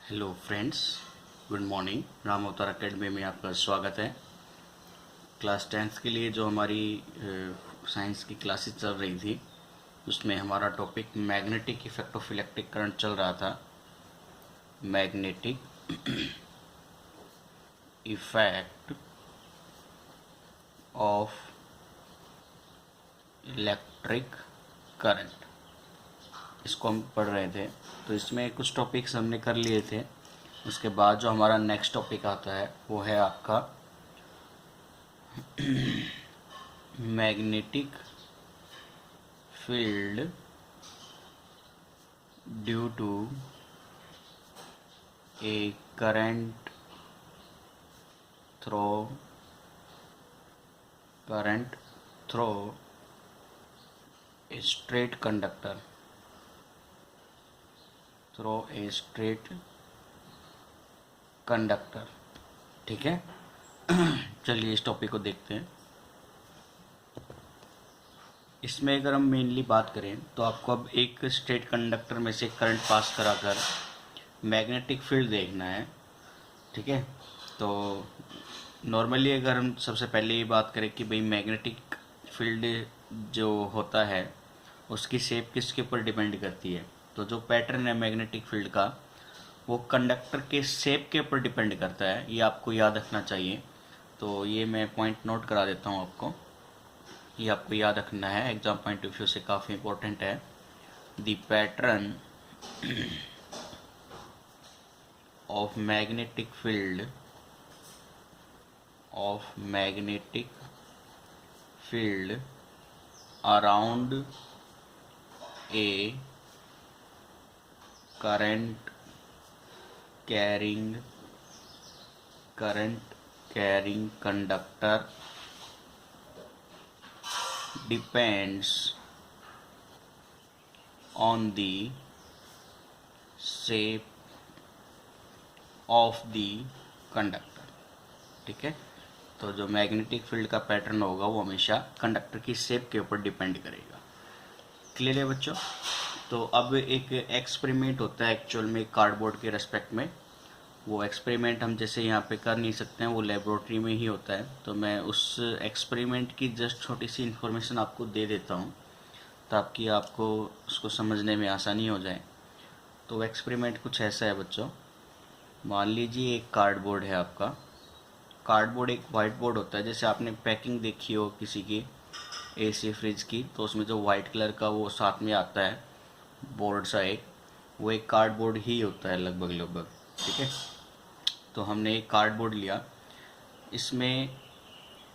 Hello friends, good morning. Ram अवतार academy में आपका स्वागत है। क्लास 10th के लिए जो हमारी साइंस की क्लासेस चल रही थी उसमें हमारा topic magnetic effect of electric current चल रहा था। Magnetic effect of electric current, इसको हम पढ़ रहे थे। तो इसमें कुछ टॉपिक्स हमने कर लिए थे। उसके बाद जो हमारा नेक्स्ट टॉपिक आता है वो है आपका magnetic field due to a current through a straight conductor ठीक है। चलिए इस टॉपिक को देखते हैं। इसमें अगर हम मेनली बात करें तो आपको अब एक स्ट्रेट कंडक्टर में से करंट पास कराकर मैग्नेटिक फील्ड देखना है। ठीक है। तो नॉर्मली अगर हम सबसे पहले ये बात करें कि भाई मैग्नेटिक फील्ड जो होता है उसकी शेप किसके ऊपर डिपेंड करती है, तो जो पैटर्न है मैग्नेटिक फील्ड का वो कंडक्टर के शेप के ऊपर डिपेंड करता है। ये आपको याद रखना चाहिए। तो ये मैं पॉइंट नोट करा देता हूँ आपको। ये आपको याद रखना है, एग्जाम पॉइंट ऑफ व्यू से काफ़ी इंपॉर्टेंट है। The pattern of magnetic field around a current carrying conductor depends on the shape of the conductor। ठीक है। तो जो मैग्नेटिक फील्ड का पैटर्न होगा वो हमेशा कंडक्टर की शेप के ऊपर डिपेंड करेगा। क्लियर है बच्चों? तो अब एक एक्सपेरिमेंट होता है एक्चुअल में कार्डबोर्ड के रेस्पेक्ट में। वो एक्सपेरिमेंट हम जैसे यहाँ पे कर नहीं सकते हैं, वो लेबोरेटरी में ही होता है। तो मैं उस एक्सपेरिमेंट की जस्ट छोटी सी इन्फॉर्मेशन आपको दे देता हूँ ताकि आपको उसको समझने में आसानी हो जाए। तो एक्सपेरिमेंट कुछ ऐसा है बच्चों। मान लीजिए एक कार्डबोर्ड है आपका। कार्डबोर्ड एक वाइट बोर्ड होता है। जैसे आपने पैकिंग देखी हो किसी की एसी फ्रिज की, तो उसमें जो वाइट कलर का वो साथ में आता है बोर्ड सा एक, वो एक कार्डबोर्ड ही होता है लगभग। ठीक है। तो हमने एक कार्डबोर्ड लिया, इसमें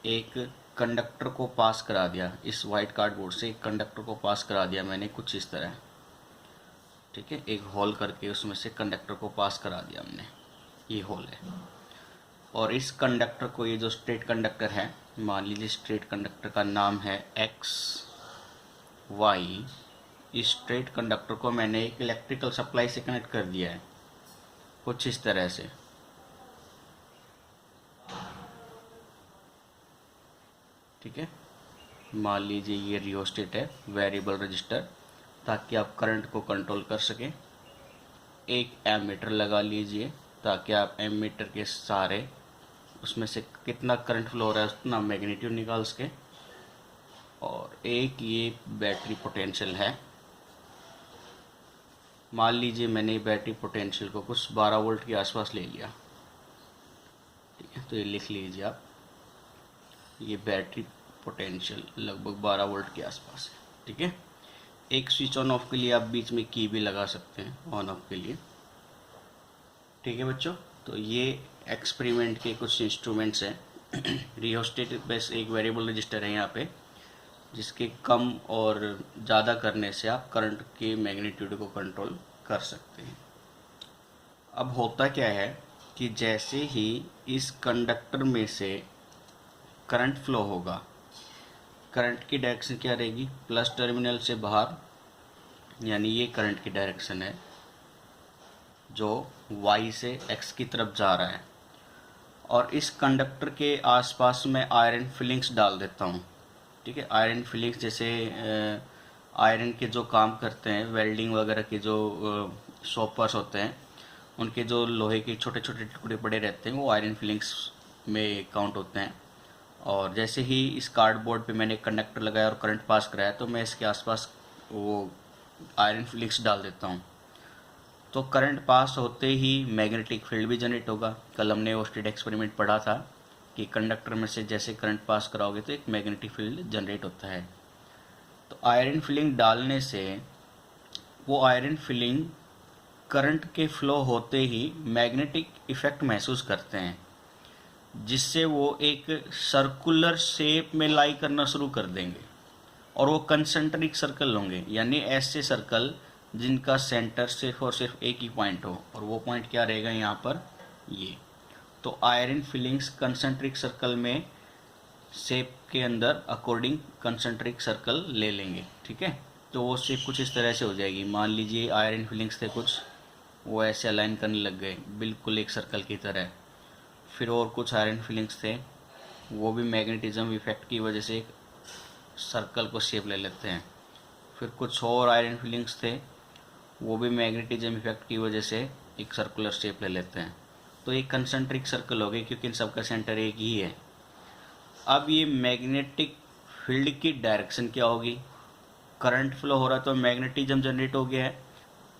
एक कंडक्टर को पास करा दिया। इस वाइट कार्डबोर्ड से एक कंडक्टर को पास करा दिया मैंने कुछ इस तरह। ठीक है। एक होल करके उसमें से कंडक्टर को पास करा दिया हमने। ये होल है। और इस कंडक्टर को, ये जो स्ट्रेट कंडक्टर है, मान लीजिए स्ट्रेट कंडक्टर का नाम है एक्स वाई। इस स्ट्रेट कंडक्टर को मैंने एक इलेक्ट्रिकल सप्लाई से कनेक्ट कर दिया है कुछ इस तरह से। ठीक है। मान लीजिए ये रियोस्टेट है, वेरिएबल रजिस्टर, ताकि आप करंट को कंट्रोल कर सकें। एक एमीटर लगा लीजिए ताकि आप एमीटर के सारे उसमें से कितना करंट फ्लो हो रहा है उतना मैग्नीट्यूड निकाल सके। और एक ये बैटरी पोटेंशियल है। मान लीजिए मैंने बैटरी पोटेंशियल को कुछ 12 वोल्ट के आसपास ले लिया। ठीक है। तो ये लिख लीजिए आप, ये बैटरी पोटेंशियल लगभग 12 वोल्ट के आसपास है। ठीक है। एक स्विच ऑन ऑफ के लिए आप बीच में की भी लगा सकते हैं ऑन ऑफ के लिए। ठीक है बच्चों। तो ये एक्सपेरिमेंट के कुछ इंस्ट्रूमेंट्स हैं। रियोस्टेट बस एक वेरिएबल रजिस्टर है यहाँ पे, जिसके कम और ज़्यादा करने से आप करंट के मैग्नीट्यूड को कंट्रोल कर सकते हैं। अब होता क्या है कि जैसे ही इस कंडक्टर में से करंट फ्लो होगा, करंट की डायरेक्शन क्या रहेगी? प्लस टर्मिनल से बाहर, यानी ये करंट की डायरेक्शन है जो y से x की तरफ जा रहा है। और इस कंडक्टर के आसपास मैं आयरन फिलिंग्स डाल देता हूँ। ठीक है। आयरन फिलिंग्स जैसे आयरन के जो काम करते हैं, वेल्डिंग वगैरह के जो शॉपर्स होते हैं, उनके जो लोहे के छोटे छोटे टुकड़े पड़े रहते हैं वो आयरन फिलिंग्स में काउंट होते हैं। और जैसे ही इस कार्डबोर्ड पे मैंने कंडक्टर लगाया और करंट पास कराया तो मैं इसके आसपास वो आयरन फिलिंग्स डाल देता हूँ। तो करंट पास होते ही मैग्नेटिक फील्ड भी जनरेट होगा। कल हमने वो स्टेट एक्सपेरिमेंट पढ़ा था कि कंडक्टर में से जैसे करंट पास कराओगे तो एक मैग्नेटिक फील्ड जनरेट होता है। तो आयरन फिलिंग डालने से वो आयरन फिलिंग करंट के फ्लो होते ही मैग्नेटिक इफेक्ट महसूस करते हैं, जिससे वो एक सर्कुलर शेप में लाई करना शुरू कर देंगे और वो कंसेंट्रिक सर्कल होंगे, यानी ऐसे सर्कल जिनका सेंटर सिर्फ और सिर्फ एक ही पॉइंट हो। और वो पॉइंट क्या रहेगा यहाँ पर, ये। तो आयरन फिलिंग्स कंसेंट्रिक सर्कल में शेप के अंदर अकॉर्डिंग कंसेंट्रिक सर्कल ले लेंगे, ठीक है। तो वो शेप कुछ इस तरह से हो जाएगी। मान लीजिए आयरन फिलिंग्स थे कुछ, वो ऐसे अलाइन करने लग गए बिल्कुल एक सर्कल की तरह। फिर और कुछ आयरन फिलिंग्स थे, वो भी मैग्नेटिज्म इफेक्ट की वजह से एक सर्कल को शेप ले लेते हैं। फिर कुछ और आयरन फिलिंग्स थे, वो भी मैग्नेटिज्म इफेक्ट की वजह से एक सर्कुलर शेप ले लेते हैं। तो एक कंसेंट्रिक सर्कल हो गए क्योंकि इन सबका सेंटर एक ही है। अब ये मैग्नेटिक फील्ड की डायरेक्शन क्या होगी, करंट फ्लो हो रहा है तो मैग्नेटिज्म जनरेट हो गया है,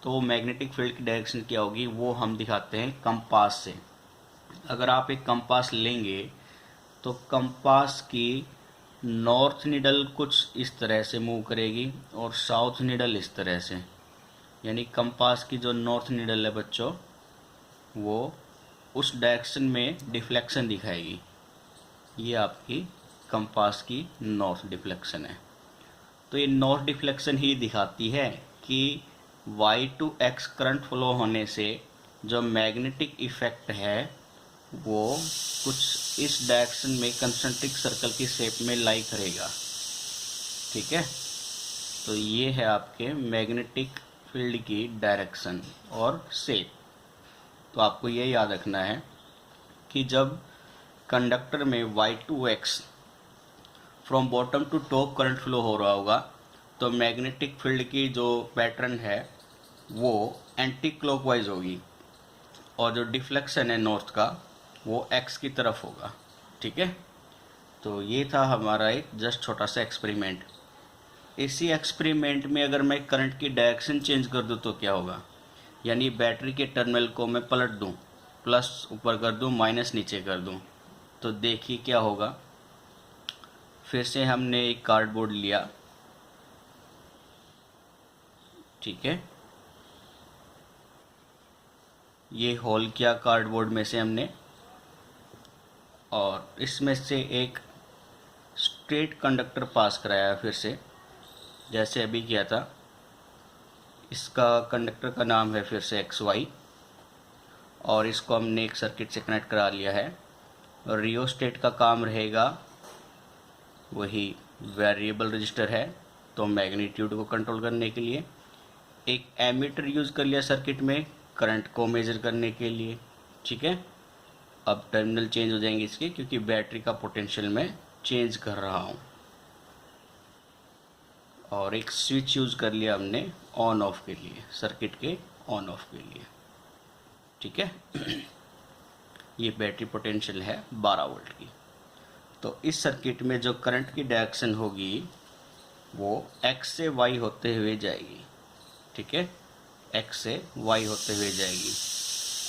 तो मैग्नेटिक फील्ड की डायरेक्शन क्या होगी वो हम दिखाते हैं कंपास से। अगर आप एक कंपास लेंगे तो कंपास की नॉर्थ निडल कुछ इस तरह से मूव करेगी और साउथ निडल इस तरह से, यानी कंपास की जो नॉर्थ निडल है बच्चों, वो उस डायरेक्शन में डिफ्लेक्शन दिखाएगी। ये आपकी कंपास की नॉर्थ डिफ्लेक्शन है। तो ये नॉर्थ डिफ्लेक्शन ही दिखाती है कि y to x current flow होने से जो मैग्नेटिक इफेक्ट है वो कुछ इस डायरेक्शन में कंसेंट्रिक सर्कल की शेप में लाई करेगा, ठीक है। तो ये है आपके मैग्नेटिक फील्ड की डायरेक्शन और शेप। तो आपको ये याद रखना है कि जब कंडक्टर में y to x from bottom to top current flow हो रहा होगा तो मैग्नेटिक फील्ड की जो पैटर्न है वो एंटी क्लॉकवाइज होगी और जो डिफ्लेक्शन है नॉर्थ का वो x की तरफ होगा, ठीक है। तो ये था हमारा एक जस्ट छोटा सा एक्सपेरिमेंट। इसी एक्सपेरिमेंट में अगर मैं करंट की डायरेक्शन चेंज कर दूँ तो क्या होगा, यानी बैटरी के टर्मिनल को मैं पलट दूँ, प्लस ऊपर कर दूँ माइनस नीचे कर दूँ, तो देखिए क्या होगा। फिर से हमने एक कार्डबोर्ड लिया, ठीक है, ये होल किया कार्डबोर्ड में से हमने और इसमें से एक स्ट्रेट कंडक्टर पास कराया फिर से जैसे अभी किया था। इसका कंडक्टर का नाम है फिर से XY और इसको हमने एक सर्किट से कनेक्ट करा लिया है। और रियोस्टेट का काम रहेगा वही वेरिएबल रजिस्टर है तो मैग्नीट्यूड को कंट्रोल करने के लिए। एक एमीटर यूज़ कर लिया सर्किट में करंट को मेज़र करने के लिए, ठीक है। अब टर्मिनल चेंज हो जाएंगे इसके क्योंकि बैटरी का पोटेंशियल मैं चेंज कर रहा हूँ। और एक स्विच यूज़ कर लिया हमने ऑन ऑफ के लिए, सर्किट के ऑन ऑफ के लिए, ठीक है। ये बैटरी पोटेंशियल है 12 वोल्ट की। तो इस सर्किट में जो करंट की डायरेक्शन होगी वो x से y होते हुए जाएगी, ठीक है, x से y होते हुए जाएगी।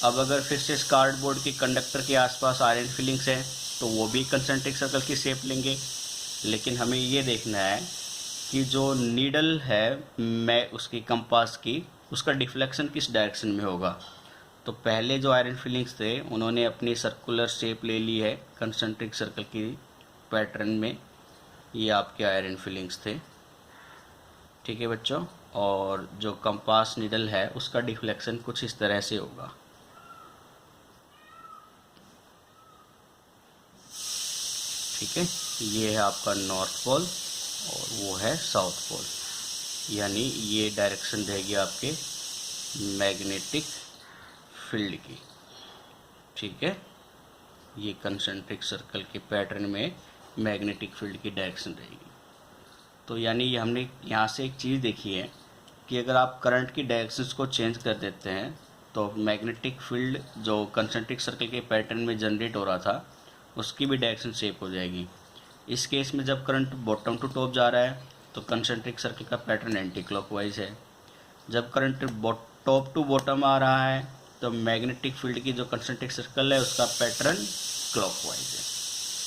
अब अगर फिर से इस कार्डबोर्ड के कंडक्टर के आसपास आयरन फिलिंग्स है तो वो भी कंसेंट्रिक सर्कल की शेप लेंगे, लेकिन हमें ये देखना है कि जो नीडल है मैं उसकी कंपास की उसका डिफ्लेक्शन किस डायरेक्शन में होगा। तो पहले जो आयरन फिलिंग्स थे उन्होंने अपनी सर्कुलर शेप ले ली है कंसेंट्रिक सर्कल की पैटर्न में, ये आपके आयरन फिलिंग्स थे, ठीक है बच्चों। और जो कंपास नीडल है उसका डिफ्लेक्शन कुछ इस तरह से होगा, ठीक है। ये है आपका नॉर्थ पोल और वो है साउथ पोल, यानी ये डायरेक्शन रहेगी आपके मैग्नेटिक फील्ड की, ठीक है। ये कंसेंट्रिक सर्कल के पैटर्न में मैग्नेटिक फील्ड की डायरेक्शन रहेगी। तो यानी ये हमने यहाँ से एक चीज़ देखी है कि अगर आप करंट की डायरेक्शंस को चेंज कर देते हैं तो मैग्नेटिक फील्ड जो कंसेंट्रिक सर्कल के पैटर्न में जनरेट हो रहा था उसकी भी डायरेक्शन शेप हो जाएगी। इस केस में जब करंट बॉटम टू टॉप जा रहा है तो कंसेंट्रिक सर्कल का पैटर्न एंटी क्लॉकवाइज है। जब करंट टॉप टू बॉटम आ रहा है तो मैग्नेटिक फील्ड की जो कंसेंट्रिक सर्कल है उसका पैटर्न क्लॉकवाइज है।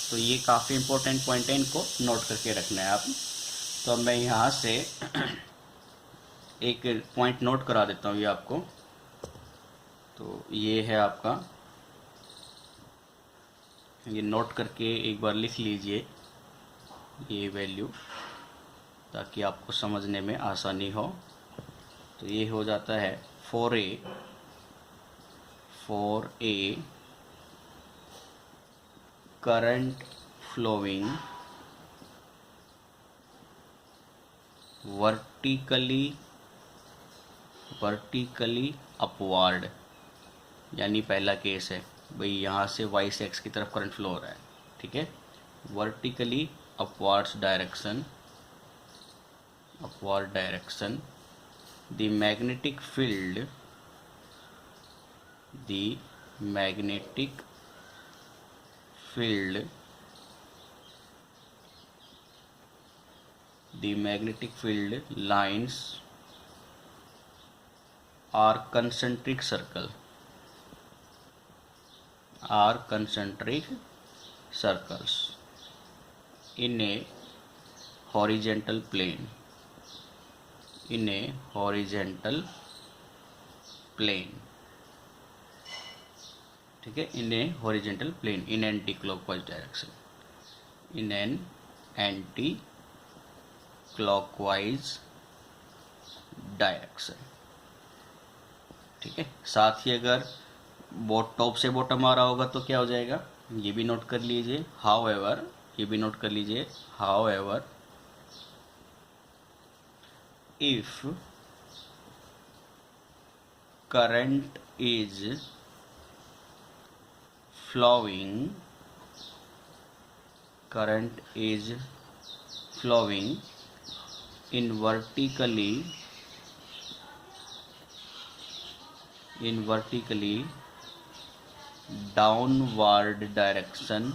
तो ये काफ़ी इंपॉर्टेंट पॉइंट है, इनको नोट करके रखना है आप। तो अब मैं यहाँ से एक पॉइंट नोट करा देता हूँ ये आपको। तो ये है आपका, ये नोट करके एक बार लिख लीजिए ये वैल्यू, ताकि आपको समझने में आसानी हो। तो ये हो जाता है 4A current flowing vertically upward, यानी पहला केस है भाई, यहाँ से वाई से एक्स की तरफ करंट फ्लो हो रहा है, ठीक है। Vertically upwards direction, the magnetic field lines are concentric circles in a horizontal plane, ठीक है, in a horizontal plane in anti-clockwise direction, in an anti-clockwise direction, ठीक है। साथ ही अगर टॉप से बॉटम आ रहा होगा तो क्या हो जाएगा, ये भी नोट कर लीजिए। हाउएवर, ये भी नोट कर लीजिए, however if current is flowing in vertically downward direction,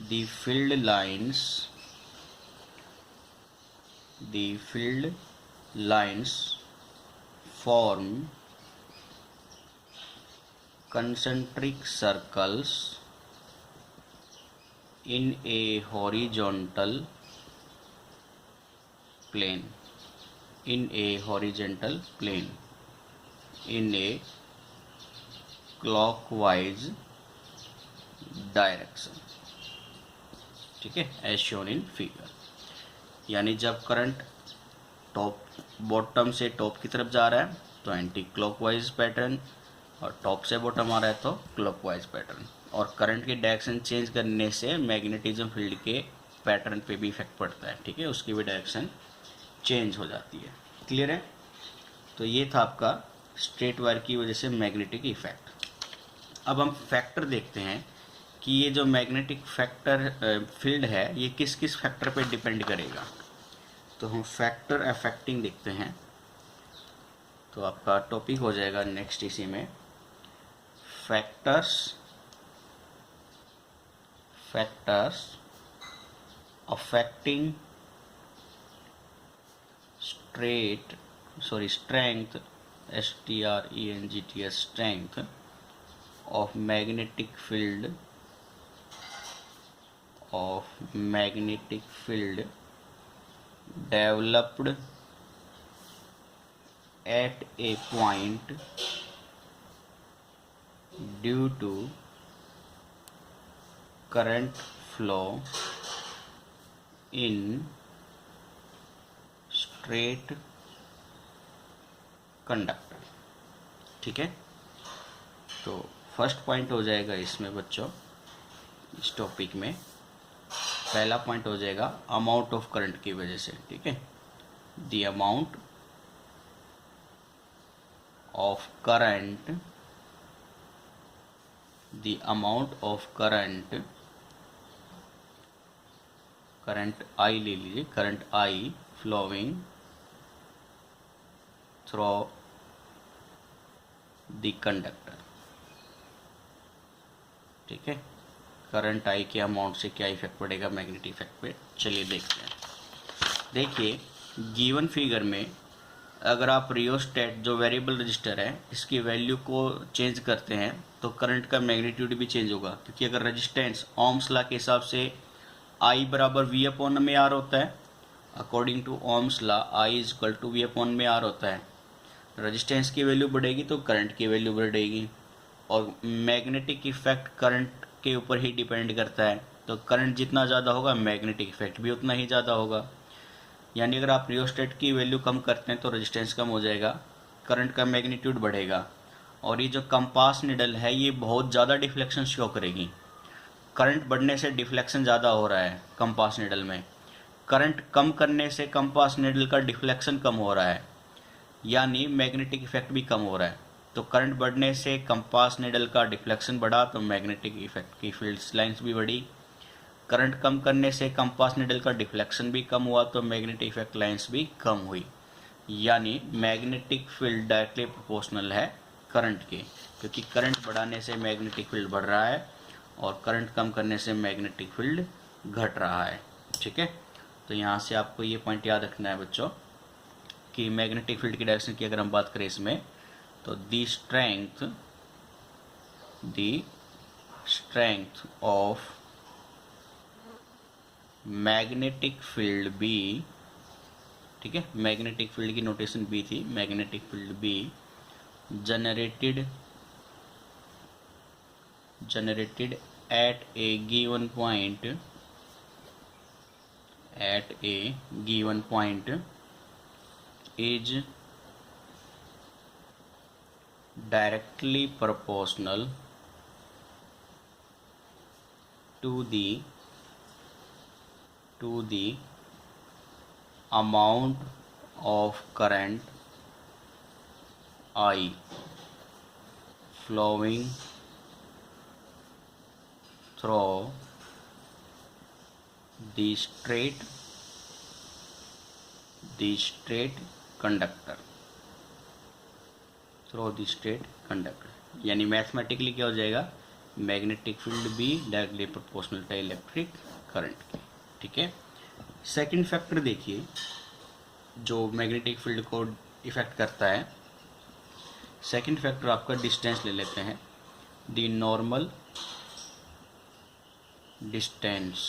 the field lines form concentric circles in a horizontal plane, in a clockwise direction, ठीक है, एज शोन इन फिगर। यानी जब करंट बॉटम से top की तरफ जा रहा है तो एंटी क्लॉकवाइज पैटर्न, और टॉप से बॉटम आ रहा है तो क्लॉकवाइज पैटर्न। और करंट की डायरेक्शन चेंज करने से मैग्नेटिज्म फील्ड के पैटर्न पे भी इफेक्ट पड़ता है, ठीक है, उसकी भी डायरेक्शन चेंज हो जाती है। क्लियर है। तो ये था आपका स्ट्रेट वायर की वजह से मैग्नेटिक इफेक्ट। अब हम फैक्टर देखते हैं कि ये जो मैग्नेटिक फैक्टर फील्ड है ये किस किस फैक्टर पे डिपेंड करेगा। तो हम फैक्टर अफेक्टिंग देखते हैं। तो आपका टॉपिक हो जाएगा नेक्स्ट इसी में, factors affecting strength, strength of magnetic field developed at a point due to current flow in straight conductor, ठीक है। तो फर्स्ट पॉइंट हो जाएगा इसमें बच्चों, इस टॉपिक में पहला पॉइंट हो जाएगा अमाउंट ऑफ करंट की वजह से, ठीक है। The amount of current I ले लीजिए, current I flowing through the conductor. ठीक है, करंट आई के अमाउंट से क्या इफेक्ट पड़ेगा मैग्नेटिक इफेक्ट पे, चलिए देखते हैं। देखिए गिवन फिगर में अगर आप रियोस्टेट जो वेरिएबल रजिस्टर है इसकी वैल्यू को चेंज करते हैं तो करंट का मैग्नीट्यूड भी चेंज होगा, क्योंकि अगर रेजिस्टेंस ओम्स लॉ के हिसाब से आई बराबर वी अपॉन में आर होता है, according to Ohm's law I is equal to V upon में आर होता है। रेजिस्टेंस की वैल्यू बढ़ेगी तो करंट की वैल्यू बढ़ेगी, और मैग्नेटिक इफेक्ट करंट के ऊपर ही डिपेंड करता है, तो करंट जितना ज़्यादा होगा मैग्नेटिक इफेक्ट भी उतना ही ज़्यादा होगा। यानी अगर आप रियोस्टेट की वैल्यू कम करते हैं तो रेजिस्टेंस कम हो जाएगा, करंट का मैग्नीट्यूड बढ़ेगा, और ये जो कंपास निडल है ये बहुत ज़्यादा डिफ्लेक्शन शो करेगी। करंट बढ़ने से डिफ्लेक्शन ज़्यादा हो रहा है कंपास निडल में, करंट कम करने से कंपास निडल का डिफ्लेक्शन कम हो रहा है, यानी मैग्नेटिक इफेक्ट भी कम हो रहा है। तो करंट बढ़ने से कंपास निडल का डिफ्लेक्शन बढ़ा तो मैग्नेटिक इफेक्ट की फील्ड लाइंस भी बढ़ी, करंट कम करने से कंपास निडल का डिफ्लेक्शन भी कम हुआ तो मैग्नेटिक इफेक्ट लाइंस भी कम हुई। यानी मैग्नेटिक फील्ड डायरेक्टली प्रोपोर्शनल है करंट के, क्योंकि करंट बढ़ाने से मैग्नेटिक फील्ड बढ़ रहा है और करंट कम करने से मैग्नेटिक फील्ड घट रहा है। ठीक है, तो यहाँ से आपको ये पॉइंट याद रखना है बच्चों कि मैग्नेटिक फील्ड की डायरेक्शन की अगर हम बात करें इसमें, तो the strength of magnetic field B, ठीक है, मैग्नेटिक फील्ड की नोटेशन बी थी, magnetic field B generated at a given point is directly proportional to the amount of current I flowing through the straight conductor, through the straight conductor. यानी mathematically क्या हो जाएगा, magnetic field भी directly proportional to electric current की। ठीक है, second factor देखिए जो मैग्नेटिक फील्ड को इफेक्ट करता है, सेकंड फैक्टर आपका डिस्टेंस ले लेते हैं, द नॉर्मल डिस्टेंस।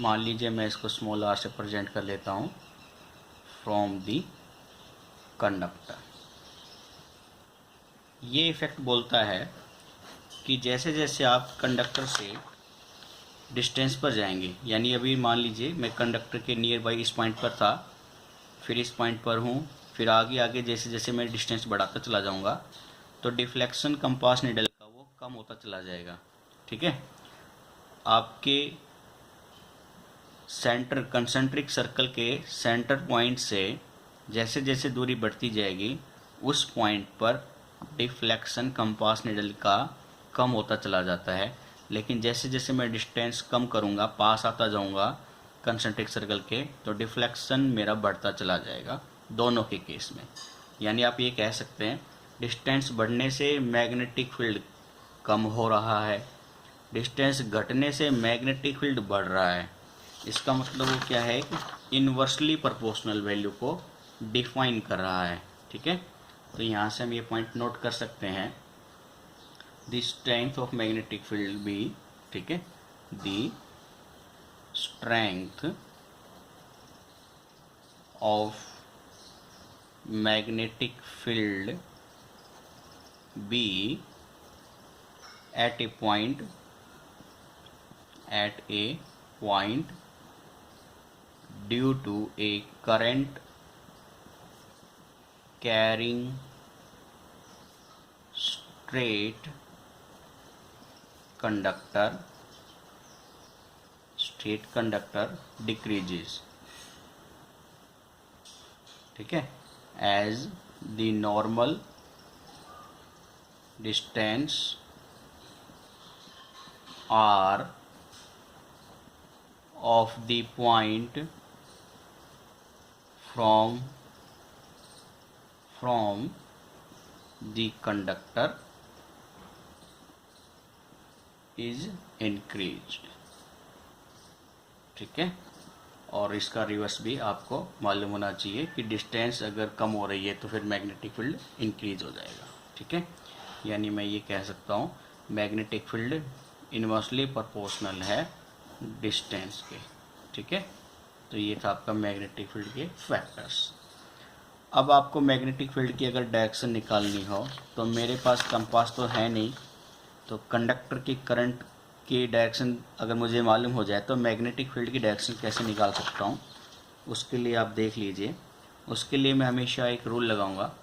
मान लीजिए मैं इसको स्मॉल आर से प्रेजेंट कर लेता हूँ, फ्रॉम दी कंडक्टर। ये इफेक्ट बोलता है कि जैसे जैसे आप कंडक्टर से डिस्टेंस पर जाएंगे, यानी अभी मान लीजिए मैं कंडक्टर के नियर बाई इस पॉइंट पर था, फिर इस पॉइंट पर हूँ, फिर आगे आगे जैसे जैसे मैं डिस्टेंस बढ़ाता चला जाऊँगा तो डिफ्लेक्शन कंपास निडल का वो कम होता चला जाएगा। ठीक है, आपके सेंटर कंसेंट्रिक सर्कल के सेंटर पॉइंट से जैसे जैसे दूरी बढ़ती जाएगी उस पॉइंट पर डिफ्लेक्शन कंपास निडल का कम होता चला जाता है, लेकिन जैसे जैसे मैं डिस्टेंस कम करूँगा, पास आता जाऊँगा कंसेंट्रिक सर्कल के, तो डिफ्लेक्शन मेरा बढ़ता चला जाएगा दोनों के केस में। यानी आप ये कह सकते हैं डिस्टेंस बढ़ने से मैग्नेटिक फील्ड कम हो रहा है, डिस्टेंस घटने से मैग्नेटिक फील्ड बढ़ रहा है। इसका मतलब वो क्या है कि इन्वर्सली प्रोपोर्शनल वैल्यू को डिफाइन कर रहा है। ठीक है, तो यहाँ से हम ये पॉइंट नोट कर सकते हैं, the strength of magnetic field B, ठीक है, the strength of magnetic field B at a point due to a current carrying straight conductor decreases, ठीक है, as the normal distance r of the point from the conductor is increase. ठीक है, और इसका reverse भी आपको मालूम होना चाहिए कि डिस्टेंस अगर कम हो रही है तो फिर मैग्नेटिक फील्ड इंक्रीज हो जाएगा। ठीक है, यानी मैं ये कह सकता हूँ मैग्नेटिक फील्ड इनवर्सली प्रोपोर्शनल है डिस्टेंस के। ठीक है, तो ये था आपका मैग्नेटिक फील्ड के फैक्टर्स। अब आपको मैग्नेटिक फील्ड की अगर डायरेक्शन निकालनी हो तो मेरे पास कंपास तो है नहीं, तो कंडक्टर की करंट की डायरेक्शन अगर मुझे मालूम हो जाए तो मैग्नेटिक फील्ड की डायरेक्शन कैसे निकाल सकता हूँ, उसके लिए आप देख लीजिए। उसके लिए मैं हमेशा एक रूल लगाऊंगा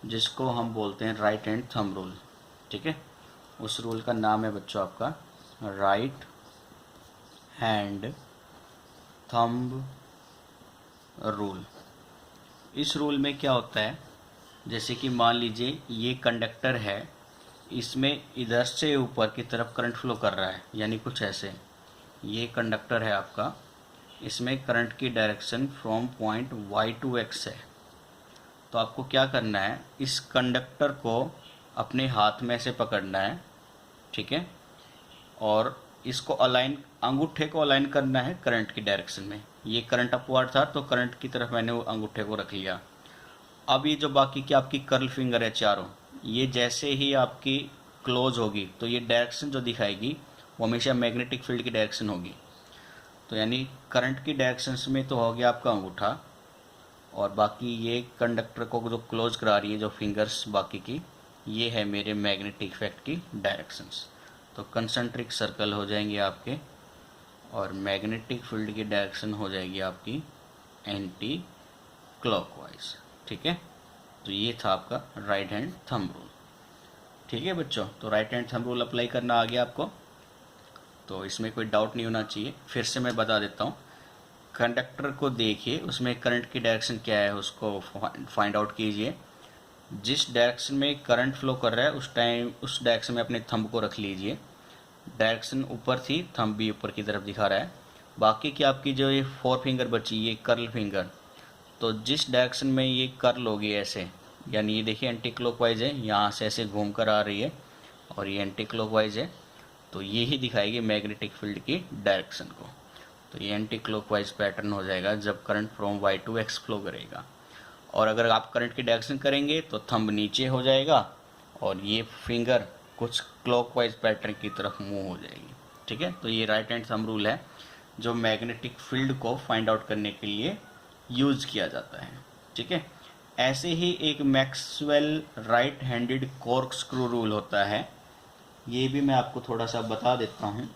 जिसको हम बोलते हैं राइट हैंड थंब रूल। ठीक है, उस रूल का नाम है बच्चों आपका राइट हैंड थंब रूल। इस रूल में क्या होता है, जैसे कि मान लीजिए ये कंडक्टर है, इसमें इधर से ऊपर की तरफ करंट फ्लो कर रहा है, यानी कुछ ऐसे। ये कंडक्टर है आपका, इसमें करंट की direction from point y to x है। तो आपको क्या करना है, इस कंडक्टर को अपने हाथ में से पकड़ना है। ठीक है, और इसको अलाइन, अंगूठे को अलाइन करना है करंट की डायरेक्शन में। ये करंट अपवर्ड था तो करंट की तरफ मैंने वो अंगूठे को रख लिया। अब ये जो बाकी की आपकी कर्ल फिंगर है चारों, ये जैसे ही आपकी क्लोज होगी तो ये डायरेक्शन जो दिखाएगी वो हमेशा मैग्नेटिक फील्ड की डायरेक्शन होगी। तो यानी करंट की डायरेक्शन में तो हो गया आपका अंगूठा, और बाकी ये कंडक्टर को जो क्लोज करा रही है जो फिंगर्स बाकी की, ये है मेरे मैग्नेटिक इफेक्ट की डायरेक्शंस। तो कंसंट्रिक सर्कल हो जाएंगे आपके, और मैग्नेटिक फील्ड की डायरेक्शन हो जाएगी आपकी एंटी क्लॉकवाइज। ठीक है, तो ये था आपका राइट हैंड थंब रूल। ठीक है बच्चों, तो right hand thumb rule apply करना आ गया आपको, तो इसमें कोई डाउट नहीं होना चाहिए। फिर से मैं बता देता हूँ, कंडक्टर को देखिए, उसमें करंट की डायरेक्शन क्या है उसको फाइंड आउट कीजिए। जिस डायरेक्शन में करंट फ्लो कर रहा है उस डायरेक्शन में अपने थंब को रख लीजिए। डायरेक्शन ऊपर थी, थंब भी ऊपर की तरफ दिखा रहा है। बाकी की आपकी जो ये 4 फिंगर बची, ये कर्ल फिंगर, तो जिस डायरेक्शन में ये कर्ल होगी ऐसे, यानी ये देखिए एंटी क्लॉकवाइज है, यहाँ से ऐसे घूम कर आ रही है, और ये एंटी क्लॉकवाइज है, तो ये ही दिखाएगी मैग्नेटिक फील्ड की डायरेक्शन को। तो ये एंटी क्लॉकवाइज पैटर्न हो जाएगा जब current from y to x flow करेगा। और अगर आप करंट की डायरेक्शन करेंगे तो थंब नीचे हो जाएगा, और ये फिंगर कुछ क्लॉकवाइज पैटर्न की तरफ मूव हो जाएगी। ठीक है, तो ये राइट हैंड थंब रूल है जो मैग्नेटिक फील्ड को फाइंड आउट करने के लिए यूज किया जाता है। ठीक है, ऐसे ही एक Maxwell right handed cork screw rule होता है, ये भी मैं आपको थोड़ा सा बता देता हूँ।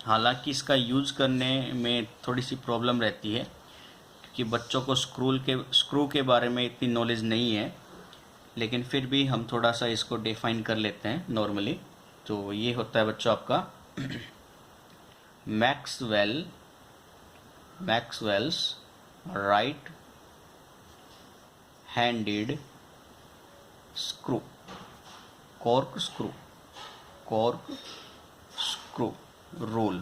हालांकि इसका यूज करने में थोड़ी सी प्रॉब्लम रहती है क्योंकि बच्चों को स्क्रू के बारे में इतनी नॉलेज नहीं है, लेकिन फिर भी हम थोड़ा सा इसको डिफाइन कर लेते हैं नॉर्मली। तो ये होता है बच्चों आपका Maxwell's right handed screw, cork screw rule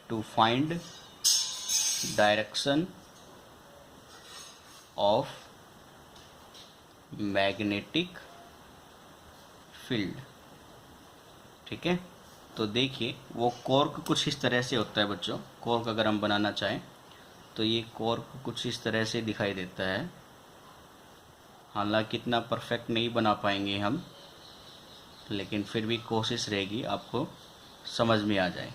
to find direction of magnetic field। ठीक है, तो देखिए वो कॉर्क कुछ इस तरह से होता है बच्चों। कॉर्क अगर हम बनाना चाहें तो ये कॉर्क कुछ इस तरह से दिखाई देता है। हालांकि इतना परफेक्ट नहीं बना पाएंगे हम, लेकिन फिर भी कोशिश रहेगी आपको समझ में आ जाए।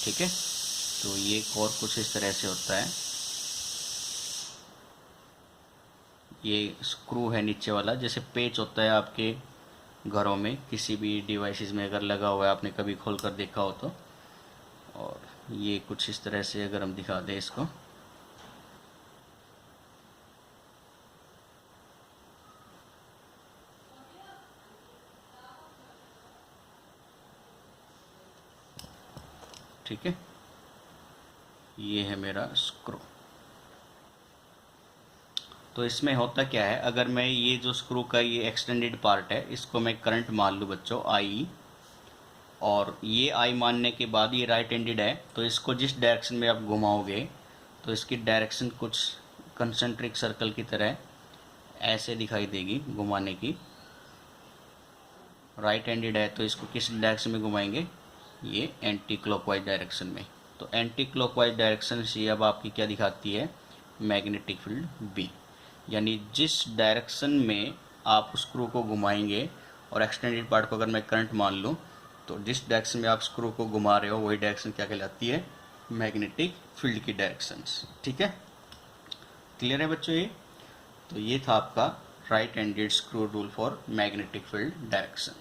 ठीक है, तो ये कॉर्क कुछ इस तरह से होता है। ये स्क्रू है नीचे वाला, जैसे पेच होता है आपके घरों में किसी भी डिवाइसेस में अगर लगा हुआ है, आपने कभी खोल कर देखा हो तो। और ये कुछ इस तरह से अगर हम दिखा दें इसको, ठीक है, ये है मेरा स्क्रू। तो इसमें होता क्या है, अगर मैं ये जो स्क्रू का ये एक्सटेंडेड पार्ट है इसको मैं करंट मान लूँ बच्चों आई, और ये आई मानने के बाद ये राइट हैंडेड है, तो इसको जिस डायरेक्शन में आप घुमाओगे तो इसकी डायरेक्शन कुछ कंसेंट्रिक सर्कल की तरह ऐसे दिखाई देगी घुमाने की। राइट हैंडेड है तो इसको किस डायरेक्शन में घुमाएंगे, ये एंटी क्लॉकवाइज डायरेक्शन में। तो एंटी क्लॉकवाइज डायरेक्शन से अब आपकी क्या दिखाती है, मैग्नेटिक फील्ड बी। यानी जिस डायरेक्शन में आप स्क्रू को घुमाएंगे, और एक्सटेंडेड पार्ट को अगर मैं करंट मान लूँ, तो जिस डायरेक्शन में आप स्क्रू को घुमा रहे हो वही डायरेक्शन क्या कहलाती है, मैग्नेटिक फील्ड की डायरेक्शंस। ठीक है, क्लियर है बच्चों ये। तो ये था आपका right handed screw rule for magnetic field direction.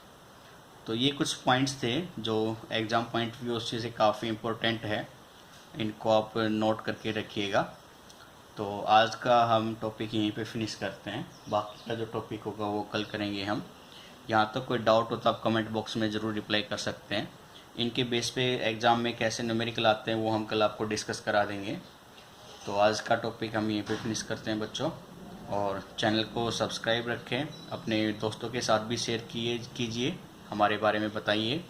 तो ये कुछ पॉइंट्स थे जो एग्जाम पॉइंट व्यू से काफ़ी इम्पोर्टेंट है, इनको आप नोट करके रखिएगा। तो आज का हम टॉपिक यहीं पे फिनिश करते हैं, बाकी का जो टॉपिक होगा वो कल करेंगे हम। यहाँ तक कोई डाउट हो तो आप कमेंट बॉक्स में ज़रूर रिप्लाई कर सकते हैं। इनके बेस पे एग्ज़ाम में कैसे न्यूमेरिकल आते हैं वो हम कल आपको डिस्कस करा देंगे। तो आज का टॉपिक हम यहीं पे फिनिश करते हैं बच्चों, और चैनल को सब्सक्राइब रखें, अपने दोस्तों के साथ भी शेयर कीजिए, हमारे बारे में बताइए,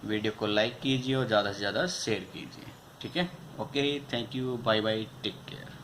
वीडियो को लाइक कीजिए और ज़्यादा से ज़्यादा शेयर कीजिए। ठीक है, okay, thank you, bye bye, take care.